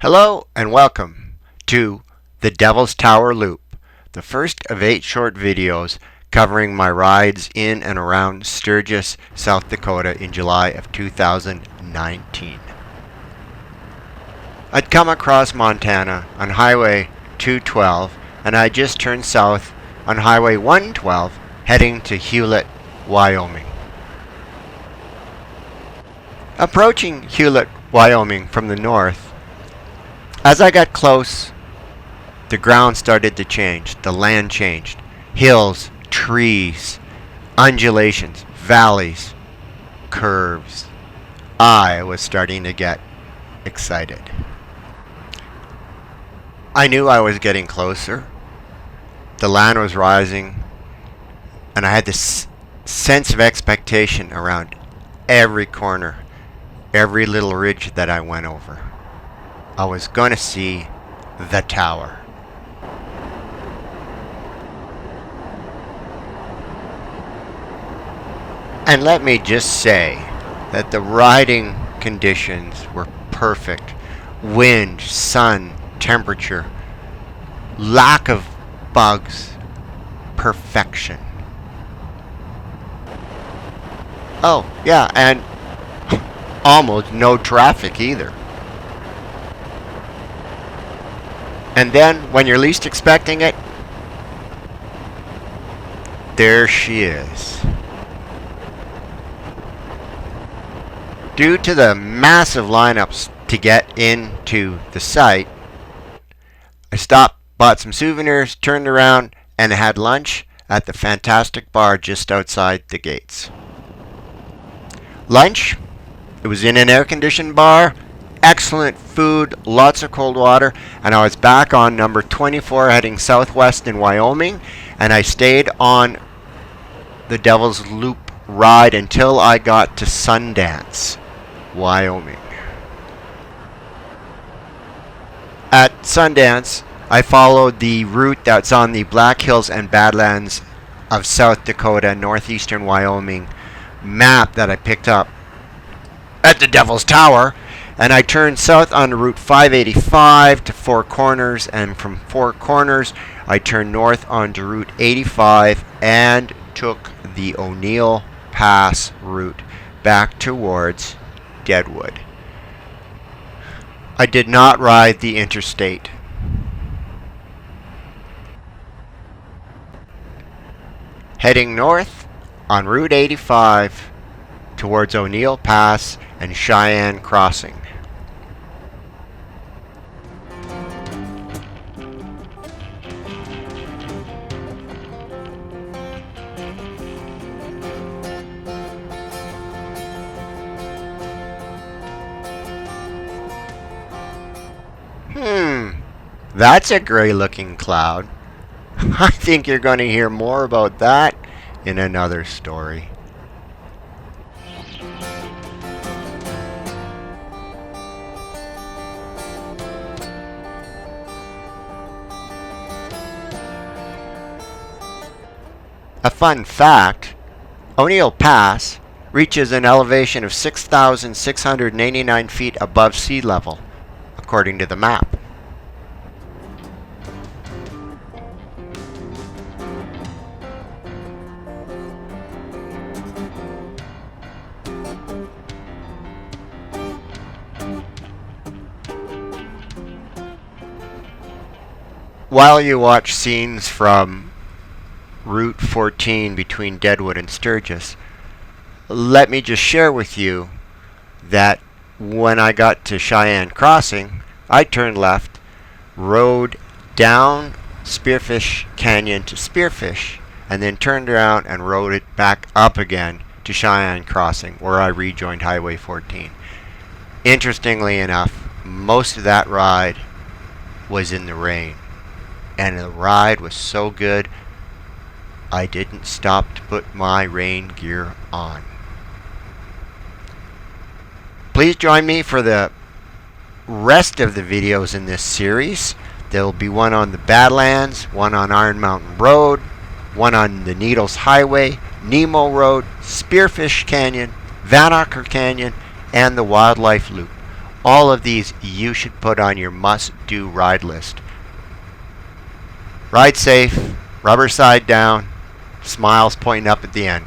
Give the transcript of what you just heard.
Hello and welcome to the Devil's Tower Loop, the first of 8 short videos covering my rides in and around Sturgis, South Dakota in July of 2019. I'd come across Montana on Highway 212 and I just turned south on Highway 112 heading to Hewlett, Wyoming. Approaching Hewlett, Wyoming from the north, as I got close, the ground started to change. The land changed. Hills, trees, undulations, valleys, curves. I was starting to get excited. I knew I was getting closer. The land was rising, and I had this sense of expectation around every corner, every little ridge that I went over. I was going to see the tower. And let me just say that the riding conditions were perfect. Wind, sun, temperature, lack of bugs, perfection. Oh, yeah, and almost no traffic either. And then, when you're least expecting it, there she is. Due to the massive lineups to get into the site, I stopped, bought some souvenirs, turned around, and had lunch at the fantastic bar just outside the gates. Lunch, it was in an air-conditioned bar. Excellent food, lots of cold water, and I was back on number 24 heading southwest in Wyoming, and I stayed on the Devil's Loop ride until I got to Sundance, Wyoming. At Sundance, I followed the route that's on the Black Hills and Badlands of South Dakota, northeastern Wyoming map that I picked up at the Devil's Tower. And I turned south on Route 585 to Four Corners, and from Four Corners I turned north onto Route 85 and took the O'Neill Pass route back towards Deadwood. I did not ride the interstate. Heading north on Route 85 towards O'Neill Pass and Cheyenne Crossing. That's a gray looking cloud. I think you're going to hear more about that in another story. A fun fact, O'Neill Pass reaches an elevation of 6,689 feet above sea level, according to the map. While you watch scenes from Route 14 between Deadwood and Sturgis, let me just share with you that when I got to Cheyenne Crossing, I turned left, rode down Spearfish Canyon to Spearfish, and then turned around and rode it back up again to Cheyenne Crossing, where I rejoined Highway 14. Interestingly enough, most of that ride was in the rain, and the ride was so good I didn't stop to put my rain gear on. Please join me for the rest of the videos in this series. There will be one on the Badlands, one on Iron Mountain Road, one on the Needles Highway, Nemo Road, Spearfish Canyon, Vanacker Canyon, and the Wildlife Loop. all of these you should put on your must-do ride list. Ride safe, rubber side down, smiles pointing up at the end.